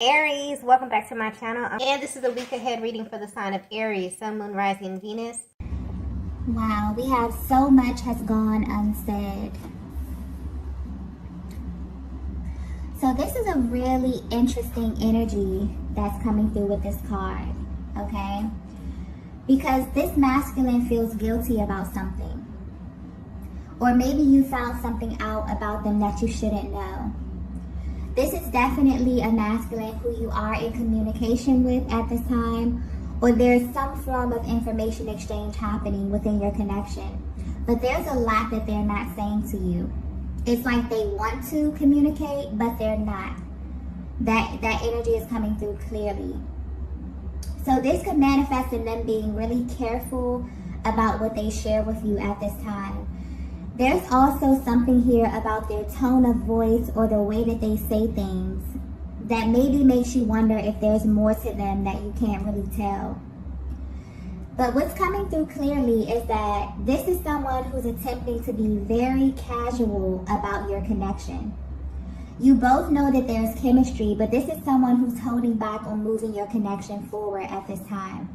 Aries, welcome back to my channel, and this is a week ahead reading for the sign of Aries, Sun, Moon, Rising, and Venus. Wow, we have so much has gone unsaid. So this is a really interesting energy that's coming through with this card, okay? Because this masculine feels guilty about something. Or maybe you found something out about them that you shouldn't know. This is definitely a masculine who you are in communication with at this time, or there's some form of information exchange happening within your connection. But there's a lot that they're not saying to you. It's like they want to communicate, but they're not. That energy is coming through clearly. So this could manifest in them being really careful about what they share with you at this time. There's also something here about their tone of voice or the way that they say things that maybe makes you wonder if there's more to them that you can't really tell. But what's coming through clearly is that this is someone who's attempting to be very casual about your connection. You both know that there's chemistry, but this is someone who's holding back on moving your connection forward at this time.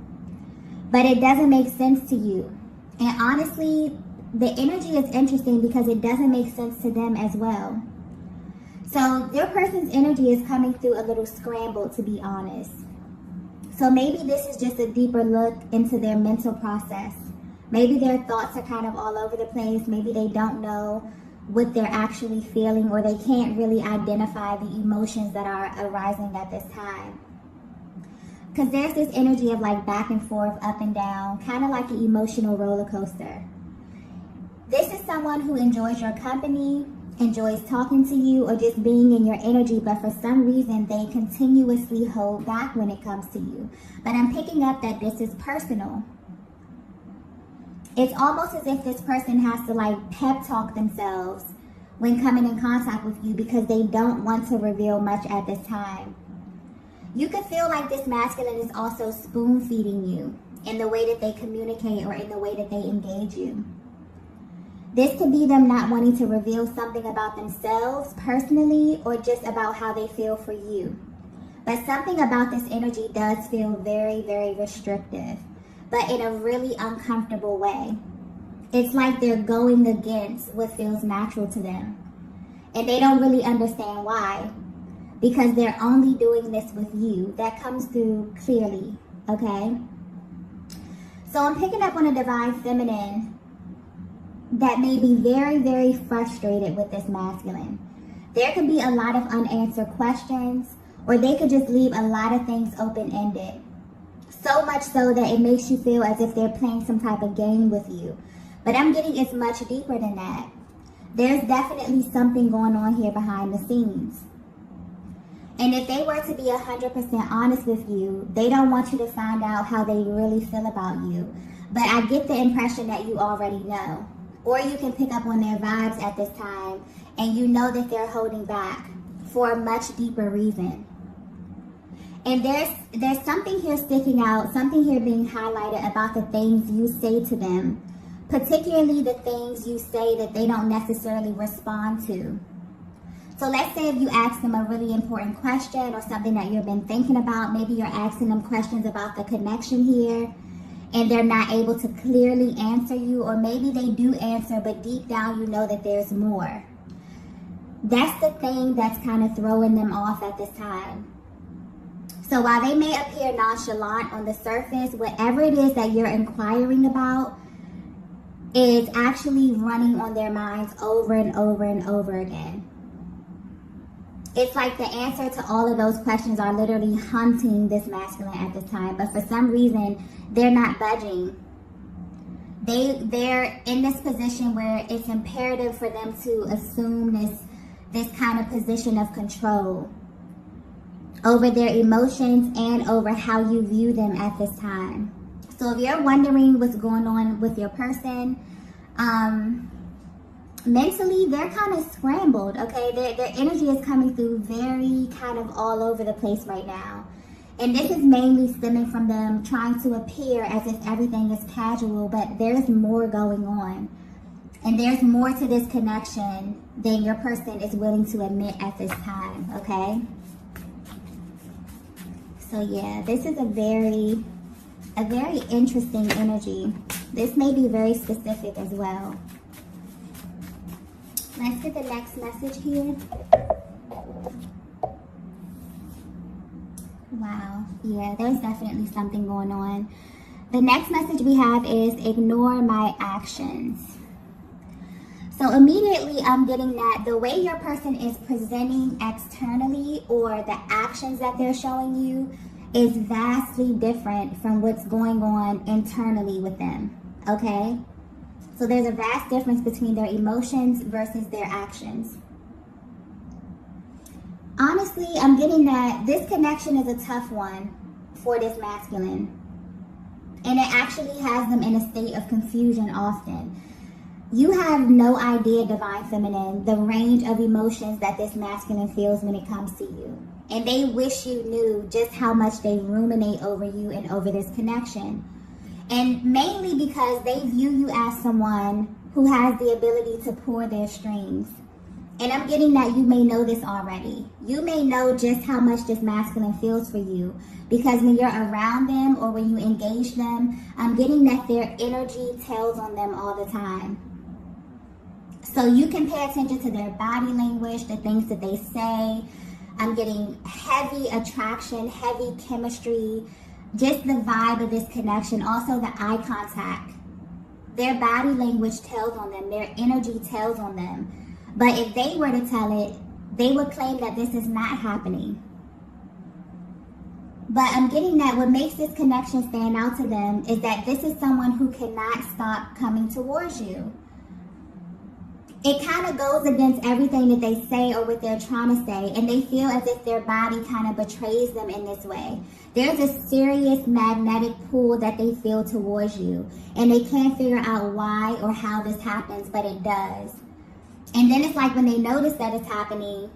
But it doesn't make sense to you. And honestly, the energy is interesting because it doesn't make sense to them as well. So your person's energy is coming through a little scrambled, to be honest. So maybe this is just a deeper look into their mental process. Maybe their thoughts are kind of all over the place. Maybe they don't know what they're actually feeling, or they can't really identify the emotions that are arising at this time. Because there's this energy of like back and forth, up and down, kind of like an emotional roller coaster. This is someone who enjoys your company, enjoys talking to you, or just being in your energy, but for some reason they continuously hold back when it comes to you. But I'm picking up that this is personal. It's almost as if this person has to like pep talk themselves when coming in contact with you because they don't want to reveal much at this time. You could feel like this masculine is also spoon feeding you in the way that they communicate or in the way that they engage you. This could be them not wanting to reveal something about themselves personally or just about how they feel for you. But something about this energy does feel very, very restrictive, but in a really uncomfortable way. It's like they're going against what feels natural to them. And they don't really understand why, because they're only doing this with you. That comes through clearly, okay? So I'm picking up on a divine feminine that may be very, very frustrated with this masculine. There could be a lot of unanswered questions, or they could just leave a lot of things open-ended. So much so that it makes you feel as if they're playing some type of game with you. But I'm getting it's much deeper than that. There's definitely something going on here behind the scenes. And if they were to be 100% honest with you, they don't want you to find out how they really feel about you. But I get the impression that you already know. Or you can pick up on their vibes at this time, and you know that they're holding back for a much deeper reason. And there's something here sticking out, something here being highlighted about the things you say to them, particularly the things you say that they don't necessarily respond to. So let's say if you ask them a really important question or something that you've been thinking about, maybe you're asking them questions about the connection here, and they're not able to clearly answer you, or maybe they do answer, but deep down you know that there's more. That's the thing that's kind of throwing them off at this time. So while they may appear nonchalant on the surface, whatever it is that you're inquiring about is actually running on their minds over and over and over again. It's like the answer to all of those questions are literally hunting this masculine at this time, but for some reason, they're not budging. They're in this position where it's imperative for them to assume this kind of position of control over their emotions and over how you view them at this time. So if you're wondering what's going on with your person, mentally, they're kind of scrambled, okay? Their energy is coming through very kind of all over the place right now. And this is mainly stemming from them trying to appear as if everything is casual, but there's more going on. And there's more to this connection than your person is willing to admit at this time, okay? So yeah, this is a very interesting energy. This may be very specific as well. Let's get the next message here. Wow, yeah, there's definitely something going on. The next message we have is ignore my actions. So immediately I'm getting that the way your person is presenting externally or the actions that they're showing you is vastly different from what's going on internally with them, okay? So there's a vast difference between their emotions versus their actions. Honestly, I'm getting that this connection is a tough one for this masculine. And it actually has them in a state of confusion often. You have no idea, Divine Feminine, the range of emotions that this masculine feels when it comes to you. And they wish you knew just how much they ruminate over you and over this connection. And mainly because they view you as someone who has the ability to pull their strings. And I'm getting that you may know this already. You may know just how much this masculine feels for you. Because when you're around them or when you engage them, I'm getting that their energy tells on them all the time. So you can pay attention to their body language, the things that they say. I'm getting heavy attraction, heavy chemistry, just the vibe of this connection. Also the eye contact. Their body language tells on them. Their energy tells on them. But if they were to tell it, they would claim that this is not happening. But I'm getting that what makes this connection stand out to them is that this is someone who cannot stop coming towards you. It kind of goes against everything that they say or what they're trying to say, and they feel as if their body kind of betrays them in this way. There's a serious magnetic pull that they feel towards you, and they can't figure out why or how this happens, but it does. And then it's like when they notice that it's happening,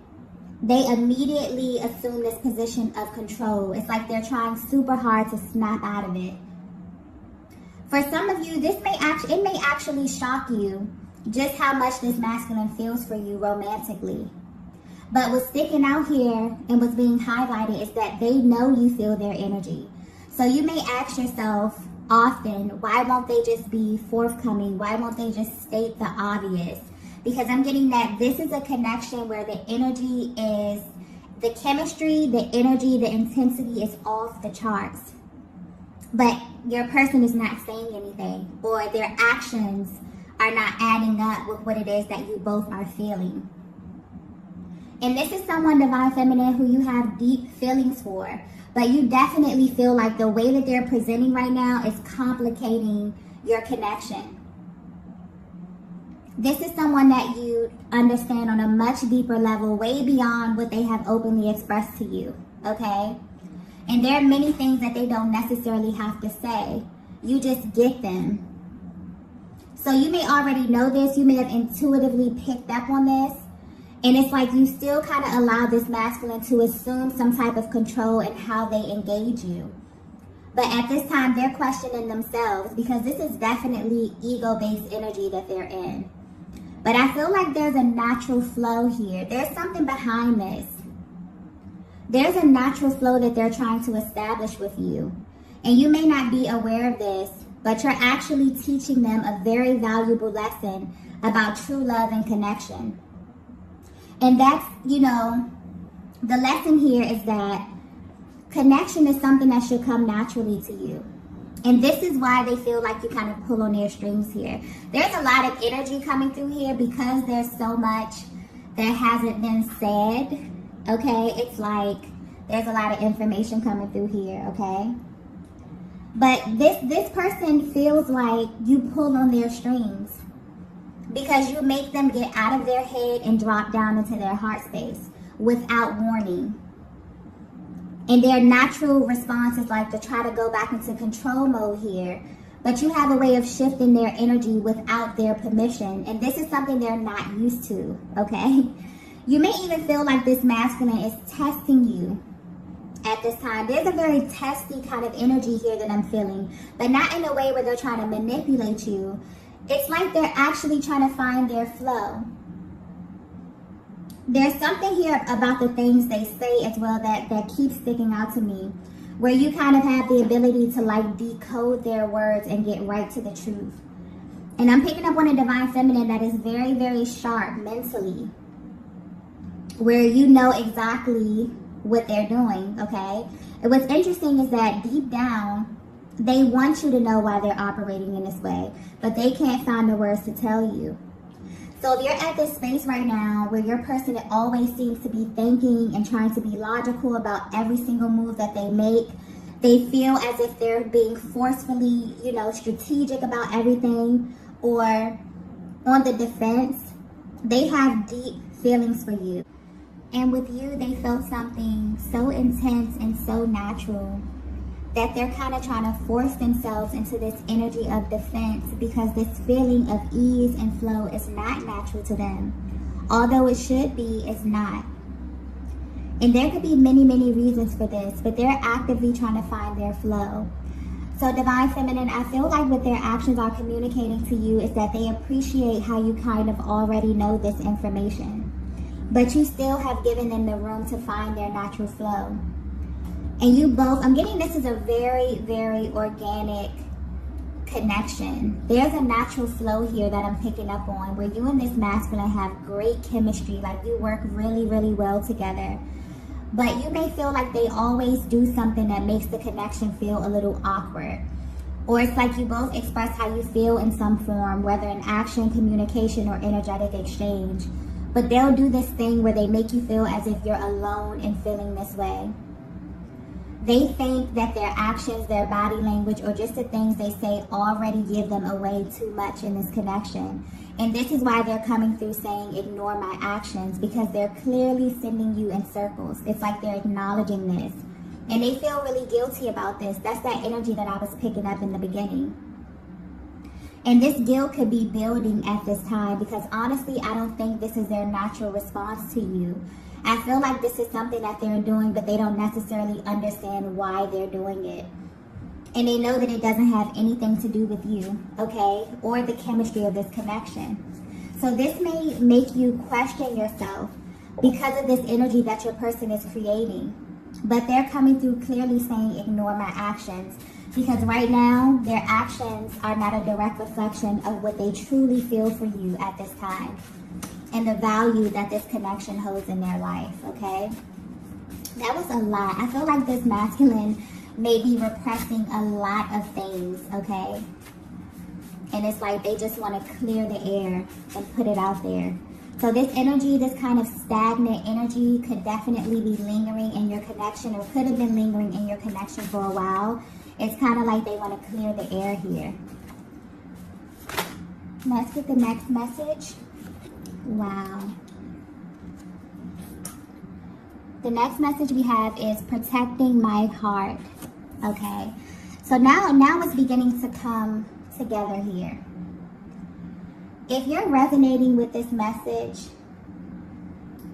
they immediately assume this position of control. It's like they're trying super hard to snap out of it. For some of you, it may actually shock you just how much this masculine feels for you romantically. But what's sticking out here and what's being highlighted is that they know you feel their energy. So you may ask yourself often, why won't they just be forthcoming? Why won't they just state the obvious? Because I'm getting that this is a connection where the energy is, the chemistry, the energy, the intensity is off the charts. But your person is not saying anything, or their actions are not adding up with what it is that you both are feeling. And this is someone, Divine Feminine, who you have deep feelings for, but you definitely feel like the way that they're presenting right now is complicating your connection. This is someone that you understand on a much deeper level, way beyond what they have openly expressed to you, okay? And there are many things that they don't necessarily have to say. You just get them. So you may already know this. You may have intuitively picked up on this. And it's like you still kind of allow this masculine to assume some type of control in how they engage you. But at this time, they're questioning themselves because this is definitely ego-based energy that they're in. But I feel like there's a natural flow here. There's something behind this. There's a natural flow that they're trying to establish with you. And you may not be aware of this, but you're actually teaching them a very valuable lesson about true love and connection. And that's, the lesson here is that connection is something that should come naturally to you. And this is why they feel like you kind of pull on their strings here. There's a lot of energy coming through here because there's so much that hasn't been said, okay? It's like there's a lot of information coming through here, okay? But this person feels like you pull on their strings because you make them get out of their head and drop down into their heart space without warning. And their natural response is like to try to go back into control mode here. But you have a way of shifting their energy without their permission. And this is something they're not used to, okay? You may even feel like this masculine is testing you at this time. There's a very testy kind of energy here that I'm feeling. But not in a way where they're trying to manipulate you. It's like they're actually trying to find their flow. There's something here about the things they say as well that keeps sticking out to me. where you kind of have the ability to like decode their words and get right to the truth. And I'm picking up on a divine feminine that is very, very sharp mentally, where you know exactly what they're doing, okay? And what's interesting is that deep down, they want you to know why they're operating in this way, but they can't find the words to tell you. So if you're at this space right now where your person always seems to be thinking and trying to be logical about every single move that they make, they feel as if they're being forcefully, you know, strategic about everything or on the defense, they have deep feelings for you. And with you, they felt something so intense and so natural that they're kind of trying to force themselves into this energy of defense because this feeling of ease and flow is not natural to them. Although it should be, it's not. And there could be many, many reasons for this, but they're actively trying to find their flow. So Divine Feminine, I feel like what their actions are communicating to you is that they appreciate how you kind of already know this information, but you still have given them the room to find their natural flow. And you both, I'm getting this is a very, very organic connection. There's a natural flow here that I'm picking up on where you and this masculine have great chemistry, like you work really, really well together. But you may feel like they always do something that makes the connection feel a little awkward. Or it's like you both express how you feel in some form, whether in action, communication, or energetic exchange. But they'll do this thing where they make you feel as if you're alone in feeling this way. They think that their actions, their body language, or just the things they say already give them away too much in this connection. And this is why they're coming through saying, ignore my actions, because they're clearly sending you in circles. It's like they're acknowledging this. And they feel really guilty about this. That's that energy that I was picking up in the beginning. And this guilt could be building at this time because honestly, I don't think this is their natural response to you. I feel like this is something that they're doing, but they don't necessarily understand why they're doing it. And they know that it doesn't have anything to do with you, okay? Or the chemistry of this connection. So this may make you question yourself because of this energy that your person is creating. But they're coming through clearly saying, ignore my actions. Because right now, their actions are not a direct reflection of what they truly feel for you at this time. And the value that this connection holds in their life, okay? That was a lot. I feel like this masculine may be repressing a lot of things, okay? And it's like they just want to clear the air and put it out there. So this energy, this kind of stagnant energy could definitely be lingering in your connection or could have been lingering in your connection for a while. It's kind of like they want to clear the air here. Let's get the next message. Wow. The next message we have is protecting my heart. Okay. So now it's beginning to come together here. If you're resonating with this message,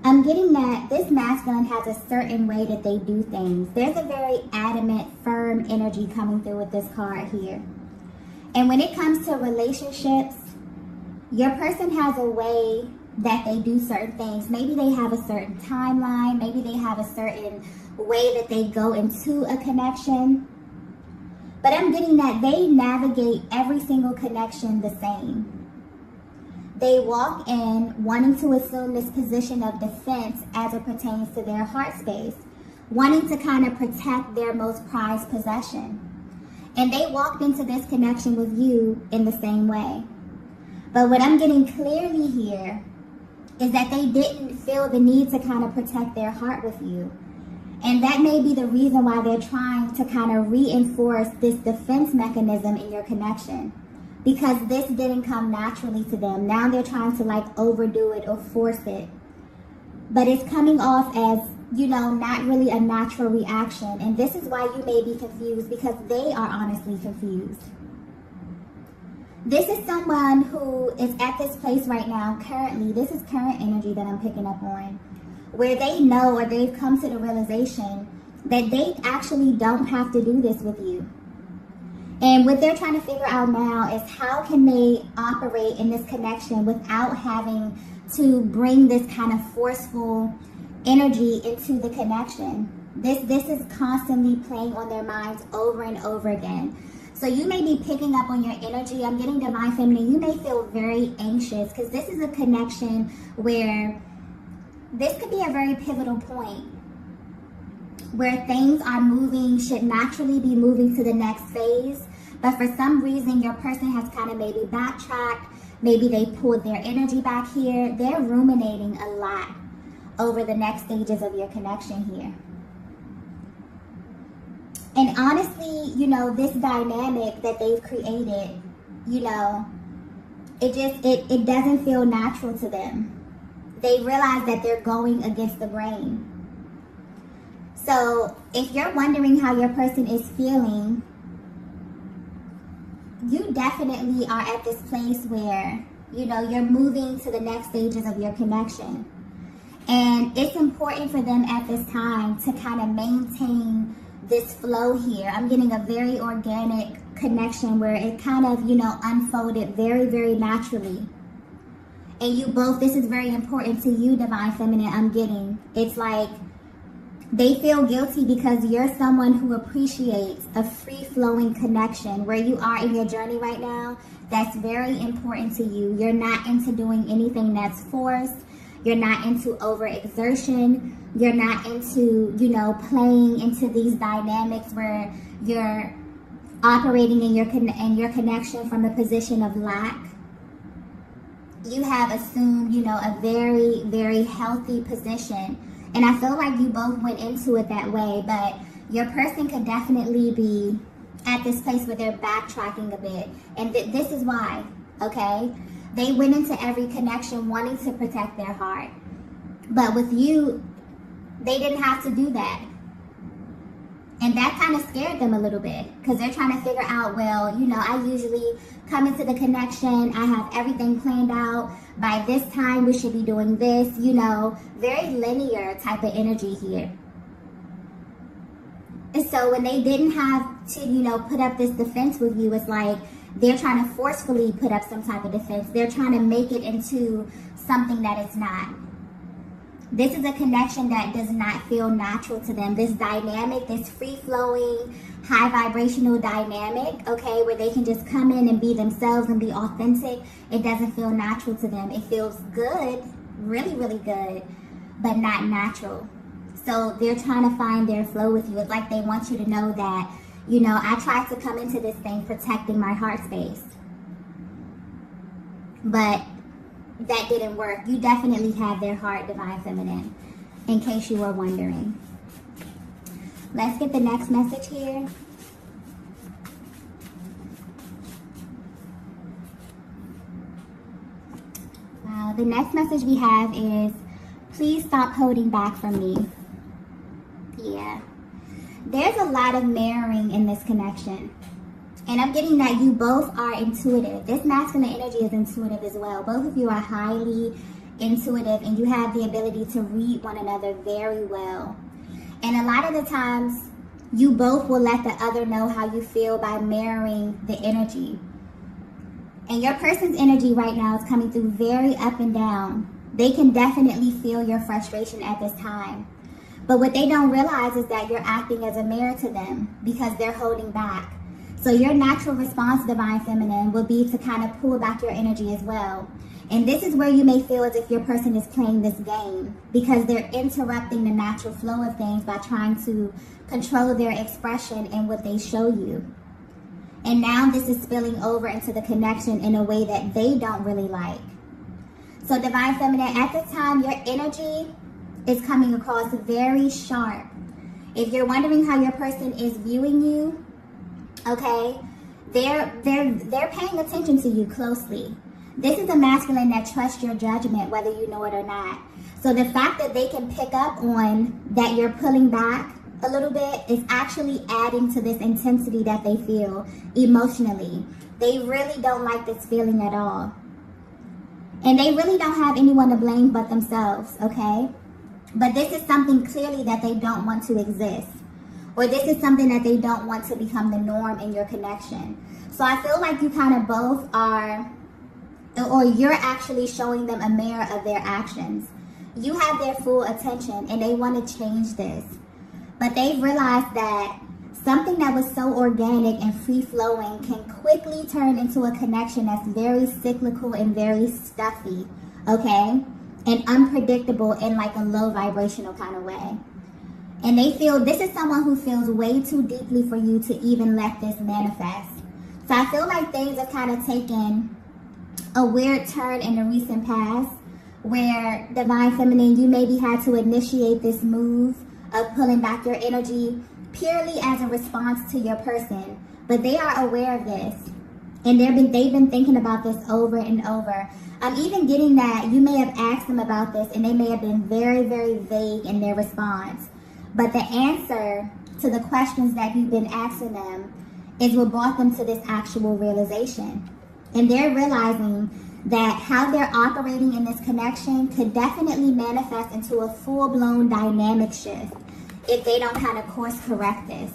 I'm getting that this masculine has a certain way that they do things. There's a very adamant, firm energy coming through with this card here. And when it comes to relationships, your person has a way that they do certain things. Maybe they have a certain timeline. Maybe they have a certain way that they go into a connection. But I'm getting that they navigate every single connection the same. They walk in wanting to assume this position of defense as it pertains to their heart space, wanting to kind of protect their most prized possession. And they walked into this connection with you in the same way. But what I'm getting clearly here is that they didn't feel the need to kind of protect their heart with you. And that may be the reason why they're trying to kind of reinforce this defense mechanism in your connection. Because this didn't come naturally to them. Now they're trying to like overdo it or force it. But it's coming off as, you know, not really a natural reaction. And this is why you may be confused because they are honestly confused. This is someone who is at this place right now, currently. This is current energy that I'm picking up on. Where they know or they've come to the realization that they actually don't have to do this with you. And what they're trying to figure out now is how can they operate in this connection without having to bring this kind of forceful energy into the connection. This is constantly playing on their minds over and over again. So you may be picking up on your energy. I'm getting divine feminine. You may feel very anxious because this is a connection where this could be a very pivotal point where things are moving, should naturally be moving to the next phase. But for some reason, your person has kind of maybe backtracked. Maybe they pulled their energy back here. They're ruminating a lot over the next stages of your connection here. And honestly, you know, this dynamic that they've created, you know, it doesn't feel natural to them. They realize that they're going against the grain. So if you're wondering how your person is feeling, you definitely are at this place where, you know, you're moving to the next stages of your connection. And it's important for them at this time to kind of maintain this flow here. I'm getting a very organic connection where it kind of, you know, unfolded very, very naturally. And you both, this is very important to you, divine feminine, I'm getting. It's like they feel guilty because you're someone who appreciates a free-flowing connection. Where you are in your journey right now, that's very important to you. You're not into doing anything that's forced. You're not into overexertion. You're not into, you know, playing into these dynamics where you're operating in your connection from a position of lack. You have assumed, you know, a very, very healthy position. And I feel like you both went into it that way, but your person could definitely be at this place where they're backtracking a bit. And this is why, okay? They went into every connection wanting to protect their heart. But with you, they didn't have to do that. And that kind of scared them a little bit because they're trying to figure out, well, you know, I usually come into the connection, I have everything planned out. By this time, we should be doing this, you know, very linear type of energy here. And so when they didn't have to, you know, put up this defense with you, it's like they're trying to forcefully put up some type of defense. They're trying to make it into something that it's not. This is a connection that does not feel natural to them. This dynamic, this free-flowing, high vibrational dynamic, okay, where they can just come in and be themselves and be authentic, it doesn't feel natural to them. It feels good, really, really good, but not natural. So they're trying to find their flow with you. It's like they want you to know that, you know, I tried to come into this thing protecting my heart space, but that didn't work. You definitely have their heart, divine feminine, in case you were wondering. Let's get the next message here. The next message we have is, please stop holding back from me. Yeah. There's a lot of mirroring in this connection. And I'm getting that you both are intuitive. This masculine energy is intuitive as well. Both of you are highly intuitive and you have the ability to read one another very well. And a lot of the times, you both will let the other know how you feel by mirroring the energy. And your person's energy right now is coming through very up and down. They can definitely feel your frustration at this time. But what they don't realize is that you're acting as a mirror to them because they're holding back. So your natural response, divine feminine, will be to kind of pull back your energy as well. And this is where you may feel as if your person is playing this game because they're interrupting the natural flow of things by trying to control their expression and what they show you. And now this is spilling over into the connection in a way that they don't really like. So divine feminine, at the time, your energy is coming across very sharp. If you're wondering how your person is viewing you, okay, they're paying attention to you closely. This is a masculine that trusts your judgment, whether you know it or not. So the fact that they can pick up on that you're pulling back a little bit is actually adding to this intensity that they feel emotionally. They really don't like this feeling at all. And they really don't have anyone to blame but themselves, okay? But this is something clearly that they don't want to exist. Or this is something that they don't want to become the norm in your connection. So I feel like you kind of both are, or you're actually showing them a mirror of their actions. You have their full attention and they want to change this. But they've realized that something that was so organic and free-flowing can quickly turn into a connection that's very cyclical and very stuffy, okay? And unpredictable in like a low vibrational kind of way. And they feel, this is someone who feels way too deeply for you to even let this manifest. So I feel like things have kind of taken a weird turn in the recent past where Divine Feminine, you maybe had to initiate this move of pulling back your energy purely as a response to your person. But they are aware of this. And they've been thinking about this over and over. I'm even getting that you may have asked them about this and they may have been very, very vague in their response. But the answer to the questions that you've been asking them is what brought them to this actual realization. And they're realizing that how they're operating in this connection could definitely manifest into a full-blown dynamic shift if they don't kind of course correct this.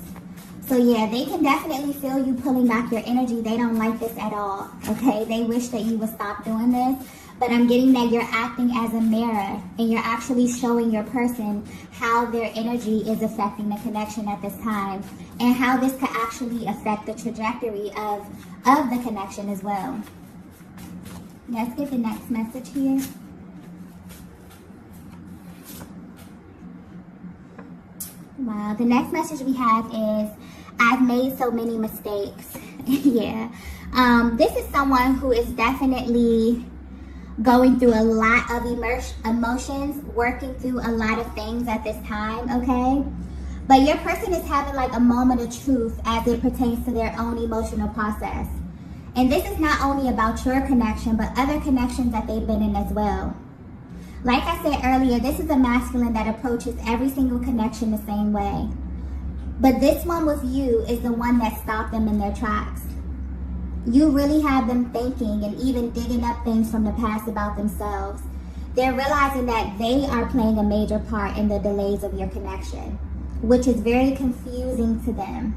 So yeah, they can definitely feel you pulling back your energy. They don't like this at all, okay? They wish that you would stop doing this. But I'm getting that you're acting as a mirror and you're actually showing your person how their energy is affecting the connection at this time and how this could actually affect the trajectory of the connection as well. Let's get the next message here. Wow, the next message we have is, I've made so many mistakes. Yeah. This is someone who is definitely going through a lot of emotions, working through a lot of things at this time, okay? But your person is having like a moment of truth as it pertains to their own emotional process. And this is not only about your connection, but other connections that they've been in as well. Like I said earlier, this is a masculine that approaches every single connection the same way. But this one with you is the one that stopped them in their tracks. You really have them thinking and even digging up things from the past about themselves. They're realizing that they are playing a major part in the delays of your connection, which is very confusing to them.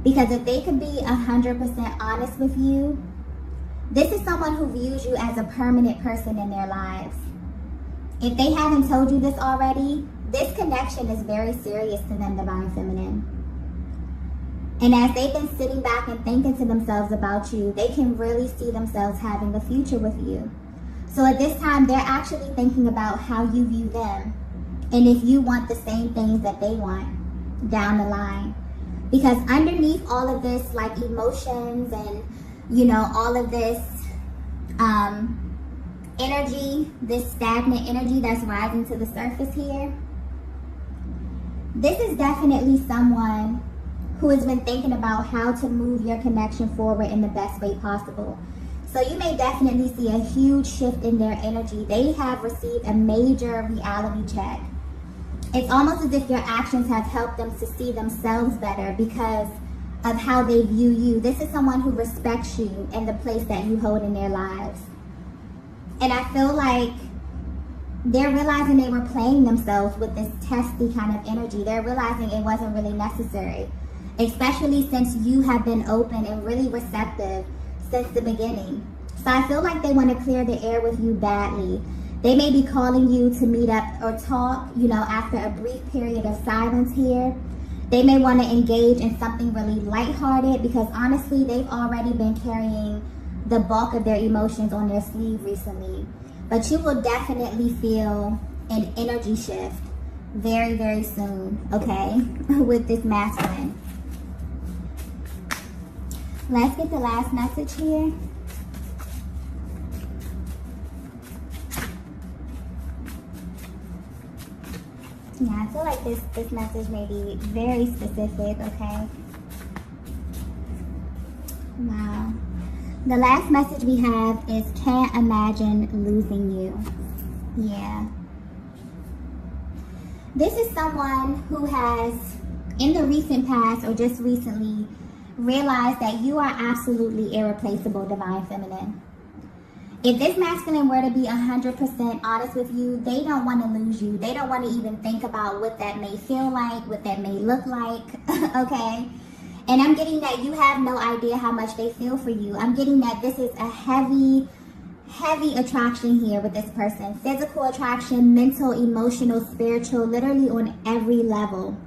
Because if they could be 100% honest with you, this is someone who views you as a permanent person in their lives. If they haven't told you this already, this connection is very serious to them, Divine Feminine. And as they've been sitting back and thinking to themselves about you, they can really see themselves having a future with you. So at this time, they're actually thinking about how you view them and if you want the same things that they want down the line. Because underneath all of this, like emotions and, you know, all of this energy, this stagnant energy that's rising to the surface here, this is definitely someone who has been thinking about how to move your connection forward in the best way possible. So you may definitely see a huge shift in their energy. They have received a major reality check. It's almost as if your actions have helped them to see themselves better because of how they view you. This is someone who respects you and the place that you hold in their lives. And I feel like they're realizing they were playing themselves with this testy kind of energy. They're realizing it wasn't really necessary. Especially since you have been open and really receptive since the beginning. So I feel like they want to clear the air with you badly. They may be calling you to meet up or talk, you know, after a brief period of silence here. They may want to engage in something really lighthearted because honestly, they've already been carrying the bulk of their emotions on their sleeve recently. But you will definitely feel an energy shift very, very soon, okay, with this masculine. Let's get the last message here. Yeah, I feel like this message may be very specific, okay? Wow. The last message we have is, can't imagine losing you. Yeah. This is someone who has, in the recent past or just recently, realized that you are absolutely irreplaceable, Divine Feminine. If this masculine were to be 100% honest with you, they don't want to lose you. They don't want to even think about what that may feel like, what that may look like, okay? And I'm getting that you have no idea how much they feel for you. I'm getting that this is a heavy, heavy attraction here with this person. Physical attraction, mental, emotional, spiritual, literally on every level.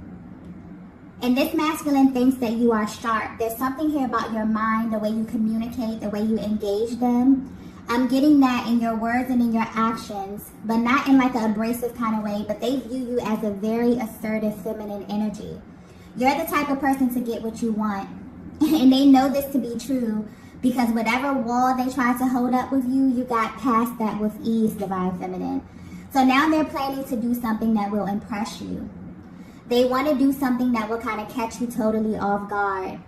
And this masculine thinks that you are sharp. There's something here about your mind, the way you communicate, the way you engage them. I'm getting that in your words and in your actions, but not in like an abrasive kind of way, but they view you as a very assertive feminine energy. You're the type of person to get what you want. And they know this to be true because whatever wall they tried to hold up with you, you got past that with ease, Divine Feminine. So now they're planning to do something that will impress you. They want to do something that will kind of catch you totally off guard.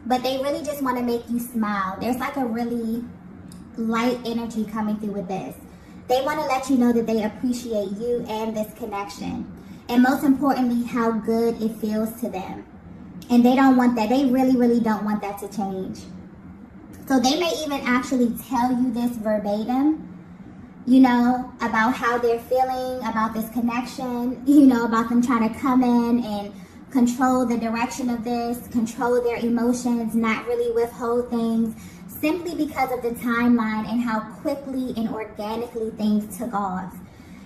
But they really just want to make you smile. There's like a really light energy coming through with this. They want to let you know that they appreciate you and this connection. And most importantly, how good it feels to them. And they don't want that. They really, really don't want that to change. So they may even actually tell you this verbatim, you know, about how they're feeling, about this connection, you know, about them trying to come in and control the direction of this, control their emotions, not really withhold things, simply because of the timeline and how quickly and organically things took off.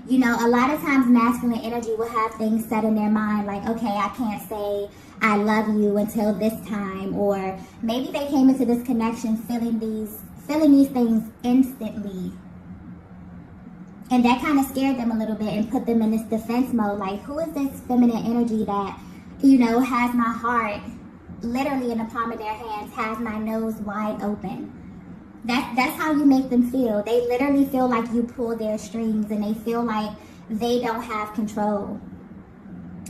You know, a lot of times masculine energy will have things set in their mind like, okay, I can't say I love you until this time, or maybe they came into this connection feeling these things instantly. And that kind of scared them a little bit and put them in this defense mode. Like, who is this feminine energy that, you know, has my heart literally in the palm of their hands, has my nose wide open? That's how you make them feel. They literally feel like you pull their strings, and they feel like they don't have control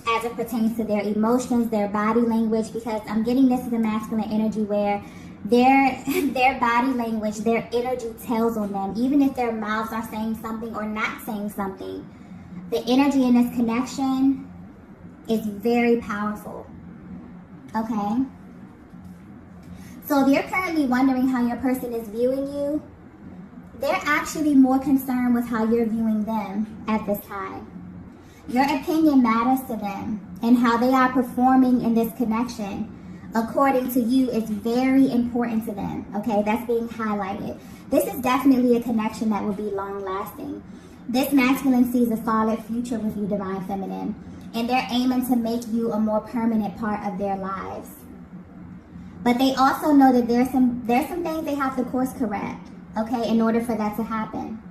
as it pertains to their emotions, their body language, because I'm getting this as a masculine energy where their body language, their energy tells on them, even if their mouths are saying something or not saying something. The energy in this connection is very powerful. Okay? So if you're currently wondering how your person is viewing you, they're actually more concerned with how you're viewing them at this time. Your opinion matters to them, and how they are performing in this connection, according to you, is very important to them. Okay, that's being highlighted. This is definitely a connection that will be long-lasting. This masculine sees a solid future with you, Divine Feminine, and they're aiming to make you a more permanent part of their lives. But they also know that there's some things they have to course correct, okay, in order for that to happen.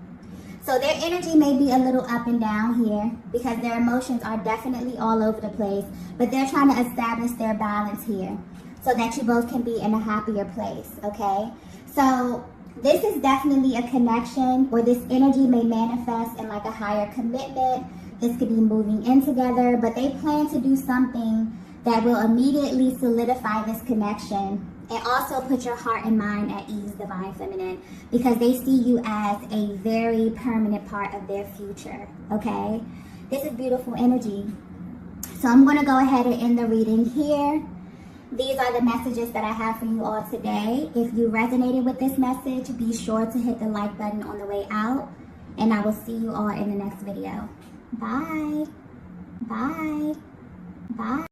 So their energy may be a little up and down here because their emotions are definitely all over the place, but they're trying to establish their balance here so that you both can be in a happier place, okay? So this is definitely a connection, or this energy may manifest in like a higher commitment. This could be moving in together, but they plan to do something that will immediately solidify this connection and also put your heart and mind at ease, Divine Feminine, because they see you as a very permanent part of their future, okay? This is beautiful energy. So I'm going to go ahead and end the reading here. These are the messages that I have for you all today. If you resonated with this message, be sure to hit the like button on the way out, and I will see you all in the next video. Bye. Bye. Bye.